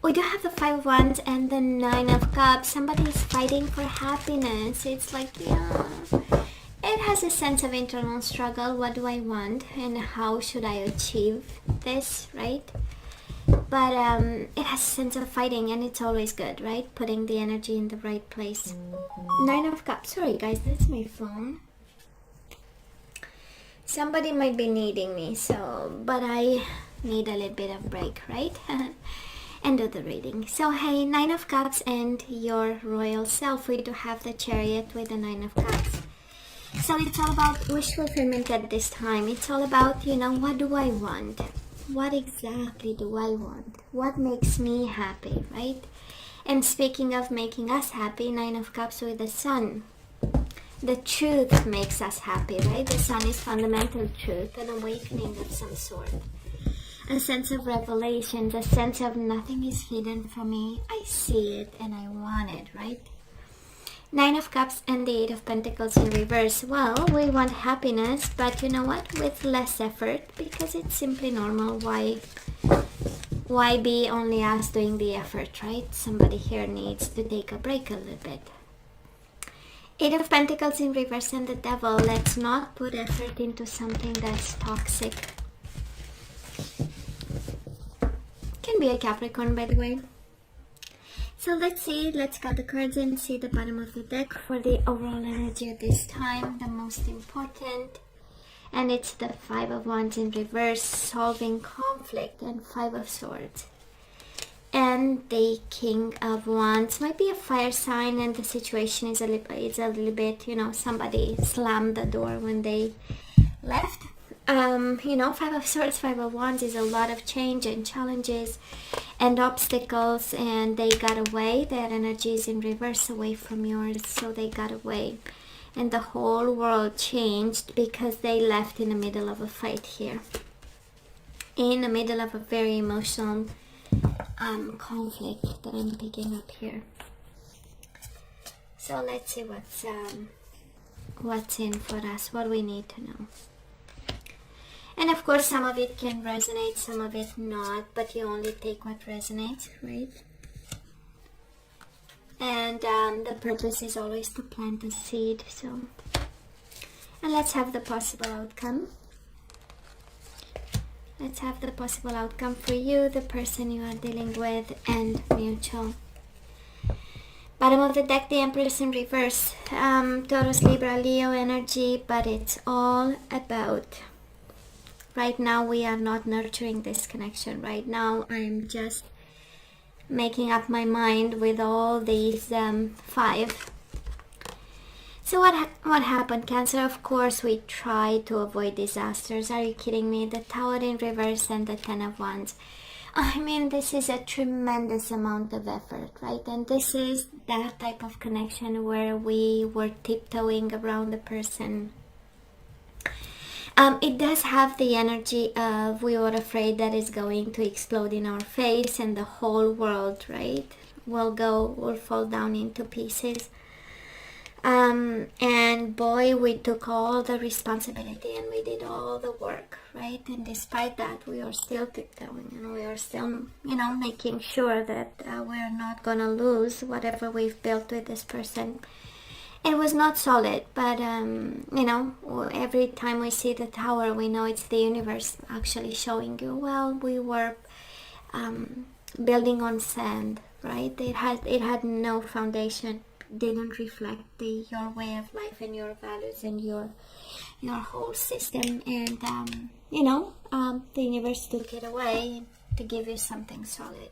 We do have the Five of Wands and the Nine of Cups. Somebody is fighting for happiness. It's like, yeah, it has a sense of internal struggle. What do I want and how should I achieve this, right? But it has a sense of fighting, and it's always good, right? Putting the energy in the right place. Nine of Cups. Sorry guys, that's my phone. Somebody might be needing me, but I need a little bit of break, right? And do the reading. So hey, Nine of Cups and your royal self. We do have the Chariot with the Nine of Cups. So it's all about wish fulfillment at this time. It's all about, what do I want? What exactly do I want? What makes me happy, right? And speaking of making us happy, Nine of Cups with the Sun. The truth makes us happy, right? The Sun is fundamental truth, an awakening of some sort. A sense of revelation, the sense of nothing is hidden from me. I see it and I want it, right? Nine of Cups and the Eight of Pentacles in reverse. Well, we want happiness, but you know what? With less effort, because it's simply normal. Why be only us doing the effort, right? Somebody here needs to take a break a little bit. Eight of Pentacles in reverse and the Devil. Let's not put effort into something that's toxic. Can be a Capricorn, by the way. So let's cut the cards and see the bottom of the deck for the overall energy at this time, the most important. And it's the Five of Wands in reverse, solving conflict, and Five of Swords. And the King of Wands might be a fire sign, and the situation is a little bit, somebody slammed the door when they left. Five of Swords, Five of Wands is a lot of change and challenges and obstacles, and they got away. Their energy is in reverse away from yours, so they got away. And the whole world changed because they left in the middle of a fight here. In the middle of a very emotional conflict that I'm picking up here. So let's see what's in for us, what we need to know. And of course, some of it can resonate, some of it not, but you only take what resonates, right? And the purpose is always to plant a seed. So, and let's have the possible outcome. Let's have the possible outcome for you, the person you are dealing with, and mutual. Bottom of the deck, the Empress in reverse. Taurus, Libra, Leo energy, but it's all about... Right now, we are not nurturing this connection. Right now, I'm just making up my mind with all these five. So what happened, Cancer? Of course, we try to avoid disasters. Are you kidding me? The Tower in reverse and the Ten of Wands. I mean, this is a tremendous amount of effort, right? And this is that type of connection where we were tiptoeing around the person. It does have the energy of we were afraid that it's going to explode in our face and the whole world, right, will fall down into pieces. And boy, we took all the responsibility and we did all the work, right? And despite that, we are still tiptoeing and we are still, making sure that we're not gonna lose whatever we've built with this person. It was not solid, but every time we see the Tower, we know it's the universe actually showing you, well, we were building on sand, right? It had no foundation, didn't reflect your way of life and your values and your whole system, and the universe took it away to give you something solid.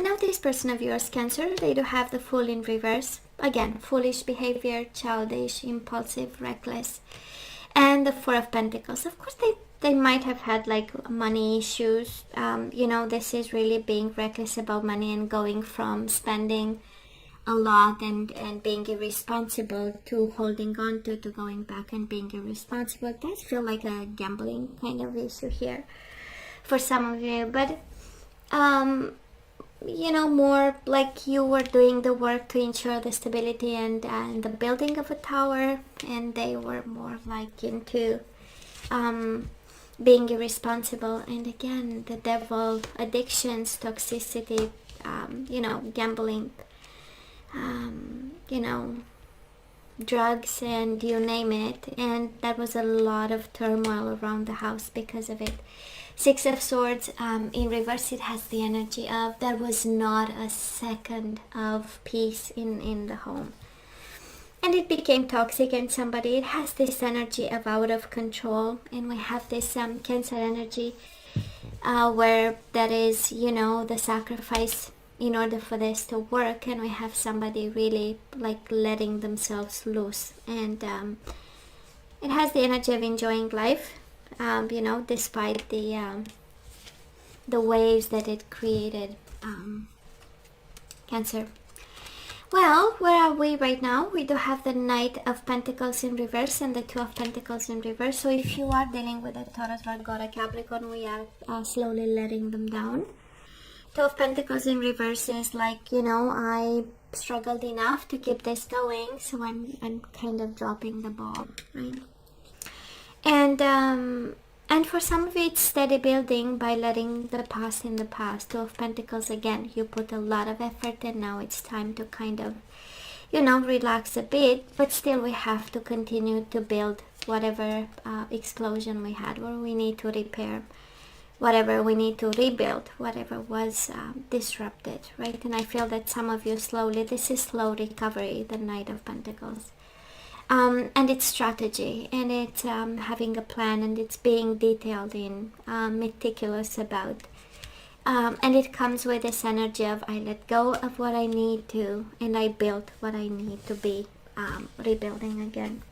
Now this person of yours, Cancer, they do have the Fool in reverse. Again, foolish behavior, childish, impulsive, reckless. And the Four of Pentacles. Of course, they might have had like money issues. This is really being reckless about money and going from spending a lot and being irresponsible to holding on to going back and being irresponsible. It does feel like a gambling kind of issue here for some of you. But more like you were doing the work to ensure the stability and the building of a tower, and they were more like into being irresponsible, and again, the devil, addictions, toxicity, gambling, drugs, and you name it. And that was a lot of turmoil around the house because of it. Six of Swords in reverse, it has the energy of there was not a second of peace in the home. And it became toxic, and somebody, it has this energy of out of control. And we have this Cancer energy where that is, the sacrifice in order for this to work. And we have somebody really like letting themselves loose. And it has the energy of enjoying life, despite the waves that it created. Cancer. Well, where are we right now? We do have the Knight of Pentacles in reverse and the Two of Pentacles in reverse. So if you are dealing with a Taurus, Virgo, or Capricorn, we are slowly letting them down. Two of Pentacles in reverse is like, I struggled enough to keep this going, so I'm kind of dropping the ball, right? And for some of it, it's steady building by letting the past in the past. Two of Pentacles, again, you put a lot of effort, and now it's time to kind of, relax a bit. But still, we have to continue to build whatever explosion we had, or we need to repair whatever we need to rebuild, whatever was disrupted, right? And I feel that some of you slowly, this is slow recovery, the Knight of Pentacles. And it's strategy, and it's having a plan, and it's being detailed in, meticulous about. And it comes with this energy of I let go of what I need to, and I build what I need to be rebuilding again.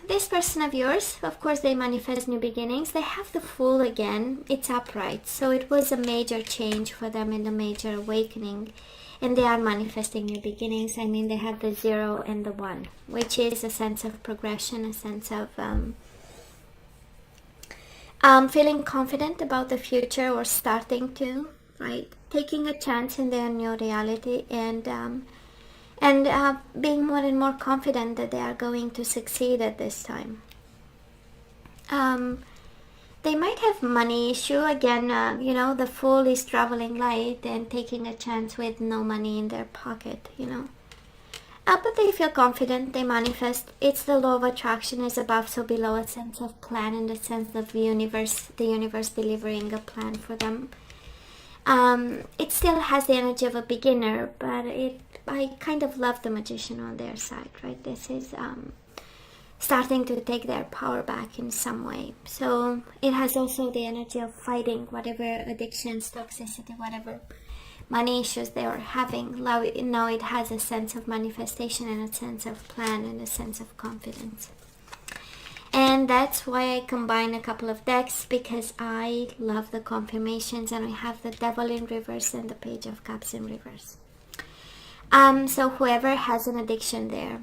This person of yours, of course, they manifest new beginnings. They have the Fool again. It's upright. So it was a major change for them and a major awakening. And they are manifesting new beginnings. I mean, they have the 0 and the 1, which is a sense of progression, a sense of feeling confident about the future, or starting to, right? Taking a chance in their new reality, and being more and more confident that they are going to succeed at this time. They might have money issue again. The Fool is traveling light and taking a chance with no money in their pocket, but they feel confident, they manifest. It's the law of attraction, is above so below, a sense of plan, and a sense of the universe delivering a plan for them. It still has the energy of a beginner, but I kind of love the Magician on their side, right? This is starting to take their power back in some way. So it has also the energy of fighting whatever addictions, toxicity, whatever money issues they are having. Now it has a sense of manifestation, and a sense of plan, and a sense of confidence. And that's why I combine a couple of decks, because I love the confirmations. And we have the Devil in reverse and the Page of Cups in reverse. So whoever has an addiction there,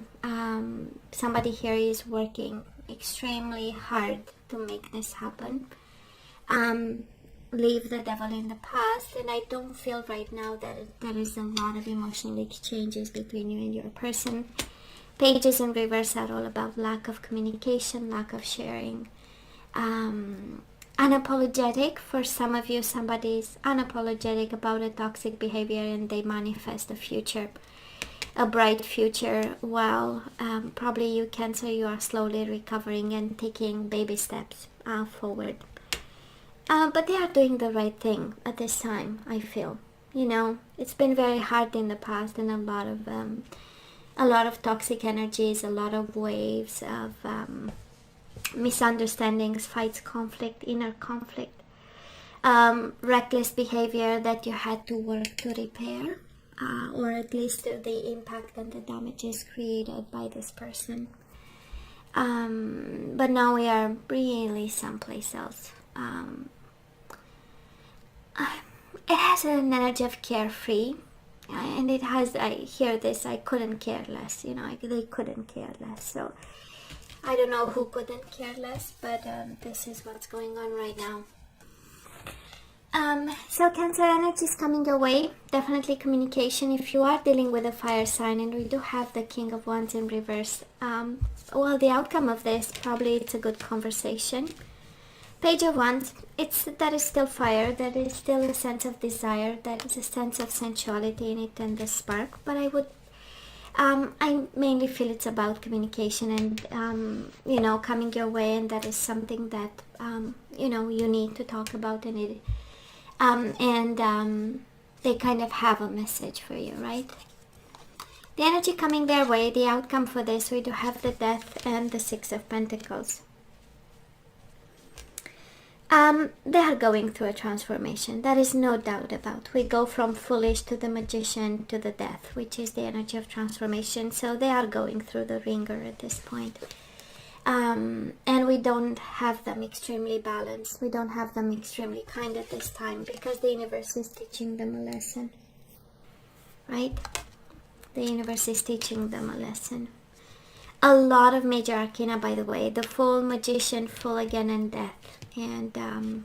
somebody here is working extremely hard to make this happen. Leave the devil in the past, and I don't feel right now that there is a lot of emotional exchanges between you and your person. Pages in reverse are all about lack of communication, lack of sharing. Unapologetic, for some of you, somebody is unapologetic about a toxic behavior, and they manifest a future, a bright future, while probably you, Cancer, you are slowly recovering and taking baby steps forward. But they are doing the right thing at this time, I feel. It's been very hard in the past, and a lot of toxic energies, a lot of waves of misunderstandings, fights, conflict, inner conflict, reckless behavior that you had to work to repair, or at least the impact and the damages created by this person. But now we are really someplace else. It has an energy of carefree, and it has, I hear this, I couldn't care less, they couldn't care less. So I don't know who couldn't care less, but this is what's going on right now. So Cancer energy is coming your way. Definitely communication. If you are dealing with a fire sign, and we do have the King of Wands in reverse, well, the outcome of this, probably it's a good conversation. Page of Wands, that is still fire, that is still a sense of desire, that is a sense of sensuality in it and the spark. But I mainly feel it's about communication and, you know, coming your way, and that is something that, you know, you need to talk about, and they kind of have a message for you, right? The energy coming their way, the outcome for this, we do have the Death and the Six of Pentacles. They are going through a transformation. There is no doubt about. We go from Foolish to the Magician to the Death, which is the energy of transformation. So they are going through the ringer at this point. And we don't have them extremely balanced. We don't have them extremely kind at this time, because the universe is teaching them a lesson. Right? The universe is teaching them a lesson. A lot of major arcana, by the way. The Fool, Magician, Fool again, and Death. And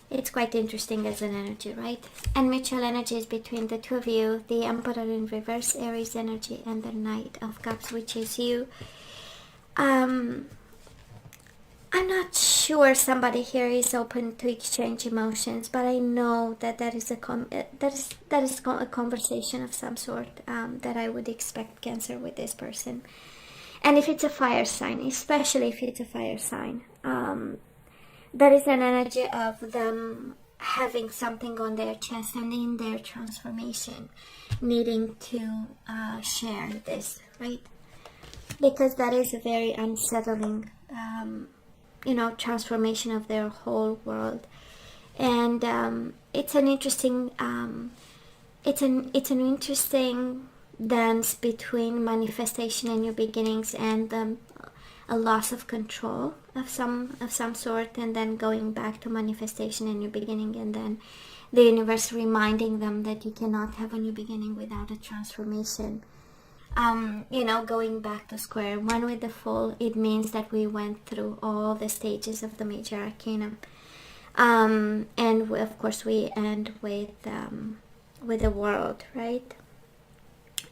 it's quite interesting as an energy, right? And mutual energies between the two of you. The Emperor in reverse, Aries energy, and the Knight of Cups, which is you. I'm not sure somebody here is open to exchange emotions, but I know that that is a conversation of some sort that I would expect, Cancer, with this person. And if it's a fire sign, especially if it's a fire sign, there is an energy of them having something on their chest and in their transformation, needing to share this, right? Because that is a very unsettling, you know, transformation of their whole world. And it's an interesting, it's an interesting dance between manifestation and new beginnings, and a loss of control of some sort, and then going back to manifestation and new beginning, and then the universe reminding them that you cannot have a new beginning without a transformation. You know, going back to square one with the Fool, it means that we went through all the stages of the major arcana, and of course we end with the World, right?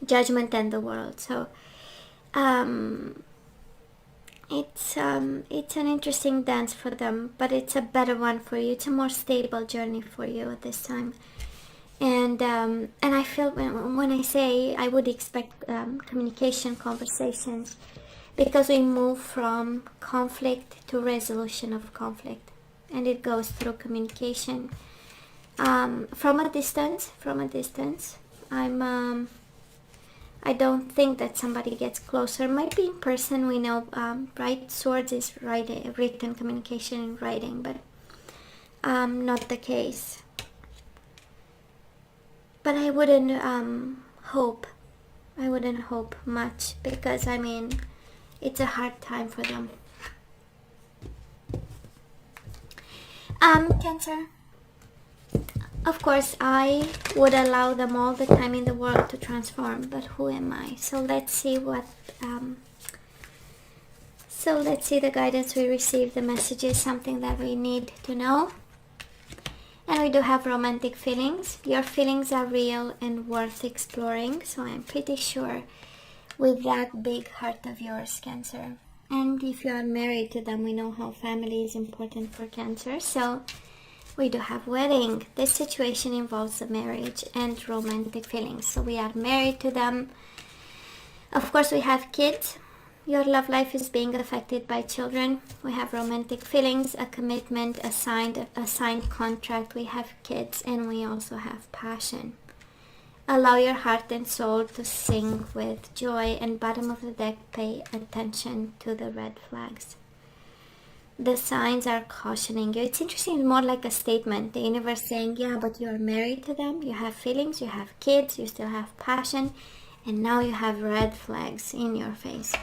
Judgment and the World. So it's an interesting dance for them, but it's a better one for you. It's a more stable journey for you at this time. And I feel when I say I would expect communication, conversations, because we move from conflict to resolution of conflict, and it goes through communication. From a distance, I don't think that somebody gets closer. Might be in person, we know, right? Swords is written communication in writing, but not the case. But I wouldn't hope much, because I mean, it's a hard time for them. Cancer. Of course, I would allow them all the time in the world to transform, but who am I? So let's see what. So let's see the guidance we receive, the messages, something that we need to know. And we do have romantic feelings. Your feelings are real and worth exploring. So I'm pretty sure with that big heart of yours, Cancer. And if you are married to them, we know how family is important for Cancer. So we do have wedding. This situation involves a marriage and romantic feelings. So we are married to them. Of course, we have kids. Your love life is being affected by children. We have romantic feelings, a commitment, a signed contract. We have kids, and we also have passion. Allow your heart and soul to sing with joy. And bottom of the deck, pay attention to the red flags. The signs are cautioning you. It's interesting, it's more like a statement. The universe saying, yeah, but you are married to them. You have feelings, you have kids, you still have passion. And now you have red flags in your face.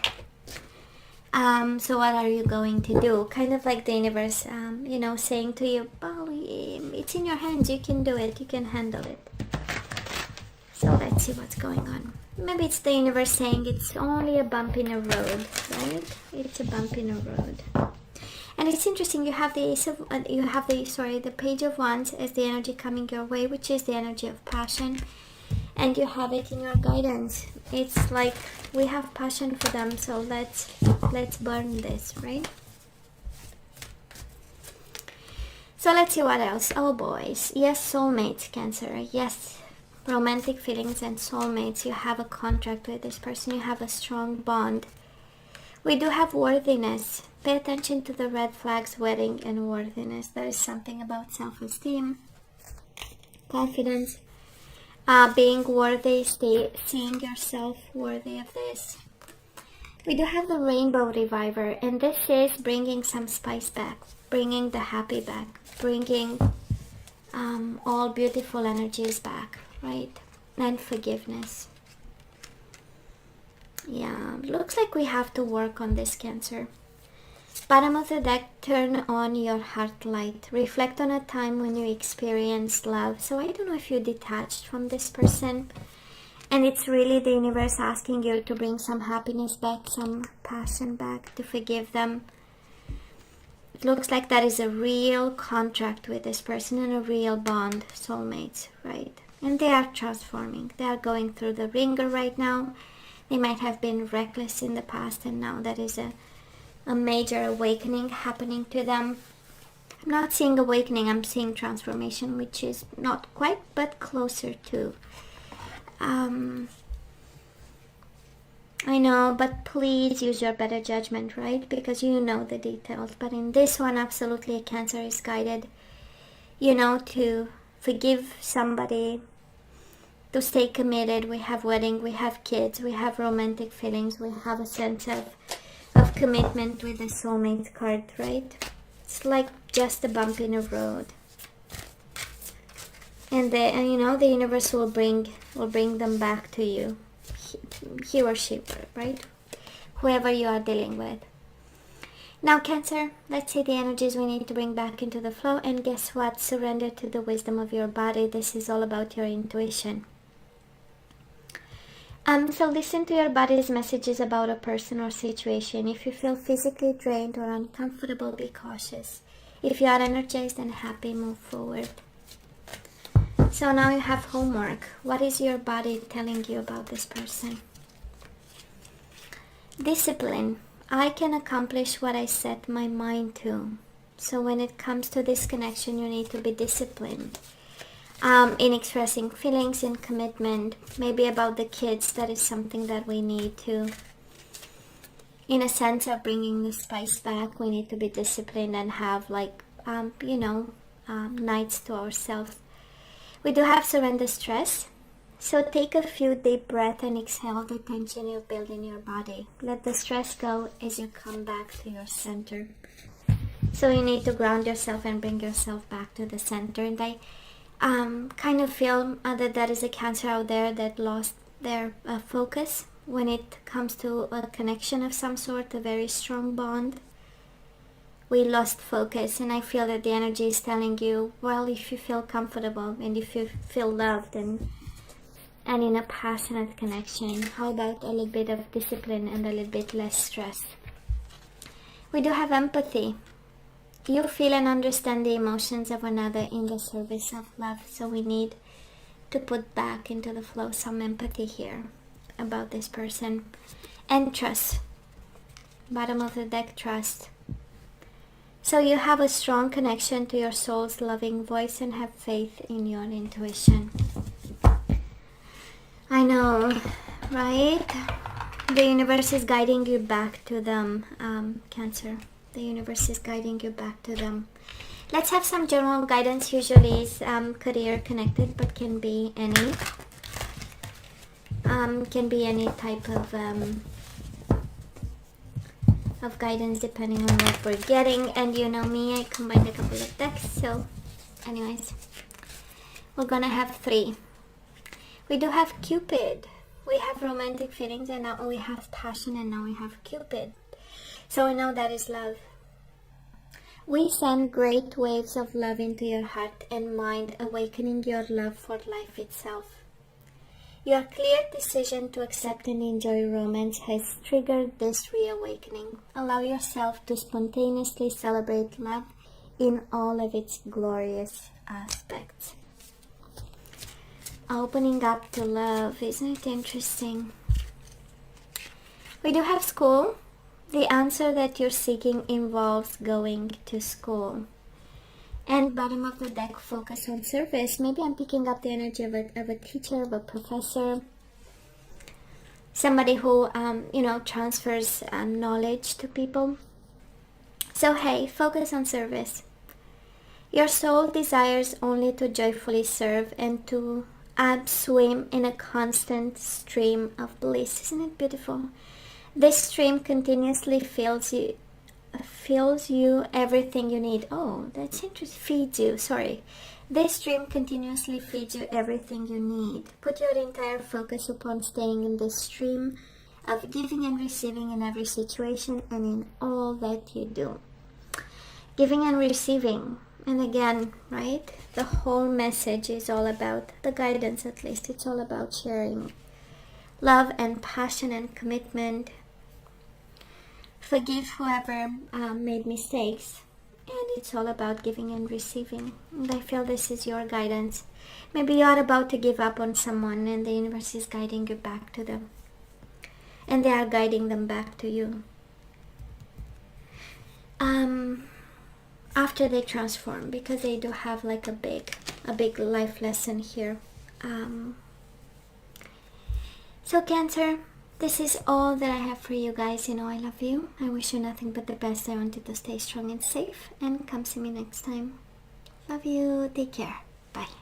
So what are you going to do? Kind of like the universe, you know, saying to you, oh, it's in your hands. You can do it. You can handle it. So let's see what's going on. Maybe it's the universe saying it's only a bump in a road, right? It's a bump in a road. And it's interesting, you have the Page of Wands as the energy coming your way, which is the energy of passion, and you have it in your guidance. It's like we have passion for them, so let's burn this, right? So let's see what else. Oh boys, yes, soulmates, Cancer. Yes, romantic feelings and soulmates. You have a contract with this person, you have a strong bond. We do have worthiness. Pay attention to the red flags, wedding and worthiness. There is something about self-esteem, confidence, being worthy, seeing yourself worthy of this. We do have the Rainbow Reviver, and this is bringing some spice back, bringing the happy back, bringing all beautiful energies back, right? And forgiveness. Yeah, looks like we have to work on this, Cancer. Bottom of the deck, turn on your heart light. Reflect on a time when you experienced love. So I don't know if you detached from this person, and it's really the universe asking you to bring some happiness back, some passion back, to forgive them. It looks like that is a real contract with this person and a real bond, soulmates, right? And they are transforming. They are going through the ringer right now. They might have been reckless in the past, and now that is a major awakening happening to them. I'm not seeing awakening, I'm seeing transformation, which is not quite, but closer to. I know, but please use your better judgment, right? Because you know the details. But in this one, absolutely, a Cancer is guided, you know, to forgive somebody, to stay committed. We have wedding, we have kids, we have romantic feelings, we have a sense of commitment with the soulmate card, right? It's like just a bump in the road, and you know, the universe will bring them back to you, he or she, right? Whoever you are dealing with. Now, Cancer, let's see the energies we need to bring back into the flow. And guess what? Surrender to the wisdom of your body. This is all about your intuition. So listen to your body's messages about a person or situation. If you feel physically drained or uncomfortable, be cautious. If you are energized and happy, move forward. So now you have homework. What is your body telling you about this person? Discipline. I can accomplish what I set my mind to. So when it comes to this connection, you need to be disciplined. In expressing feelings and commitment. Maybe about the kids, that is something that we need to, in a sense of bringing the spice back, we need to be disciplined and have like nights to ourselves. We do have surrender stress, so take a few deep breaths and exhale the tension you build in your body. Let the stress go as you come back to your center. So you need to ground yourself and bring yourself back to the center. And I kind of feel that there is a Cancer out there that lost their focus when it comes to a connection of some sort, a very strong bond. We lost focus, and I feel that the energy is telling you, well, if you feel comfortable and if you feel loved and in a passionate connection, how about a little bit of discipline and a little bit less stress? We do have empathy. You feel and understand the emotions of another in the service of love. So we need to put back into the flow some empathy here about this person. And trust. Bottom of the deck, trust. So you have a strong connection to your soul's loving voice and have faith in your intuition. I know, right? The universe is guiding you back to them, Cancer. The universe is guiding you back to them. Let's have some general guidance. Usually is career connected, but can be any. Can be any type of guidance depending on what we're getting. And you know me, I combined a couple of decks. So anyways, we're gonna have 3. We do have Cupid. We have romantic feelings, and now we have passion, and now we have Cupid. So we know that is love. We send great waves of love into your heart and mind, awakening your love for life itself. Your clear decision to accept and enjoy romance has triggered this reawakening. Allow yourself to spontaneously celebrate love in all of its glorious aspects. Opening up to love, isn't it interesting? We do have school. The answer that you're seeking involves going to school. And bottom of the deck, focus on service. Maybe I'm picking up the energy of a teacher, of a professor. Somebody who, transfers knowledge to people. So hey, focus on service. Your soul desires only to joyfully serve and to swim in a constant stream of bliss. Isn't it beautiful? This stream continuously fills you everything you need. Oh, that's interesting. Feeds you, sorry. This stream continuously feeds you everything you need. Put your entire focus upon staying in this stream of giving and receiving in every situation and in all that you do. Giving and receiving. And again, right? The whole message is all about, the guidance at least, it's all about sharing love and passion and commitment. Forgive whoever made mistakes. And it's all about giving and receiving. And I feel this is your guidance. Maybe you are about to give up on someone and the universe is guiding you back to them. And they are guiding them back to you. After they transform, because they do have like a big life lesson here. So Cancer, this is all that I have for you guys. I love you. I wish you nothing but the best. I want you to stay strong and safe, and come see me next time. Love you. Take care. Bye.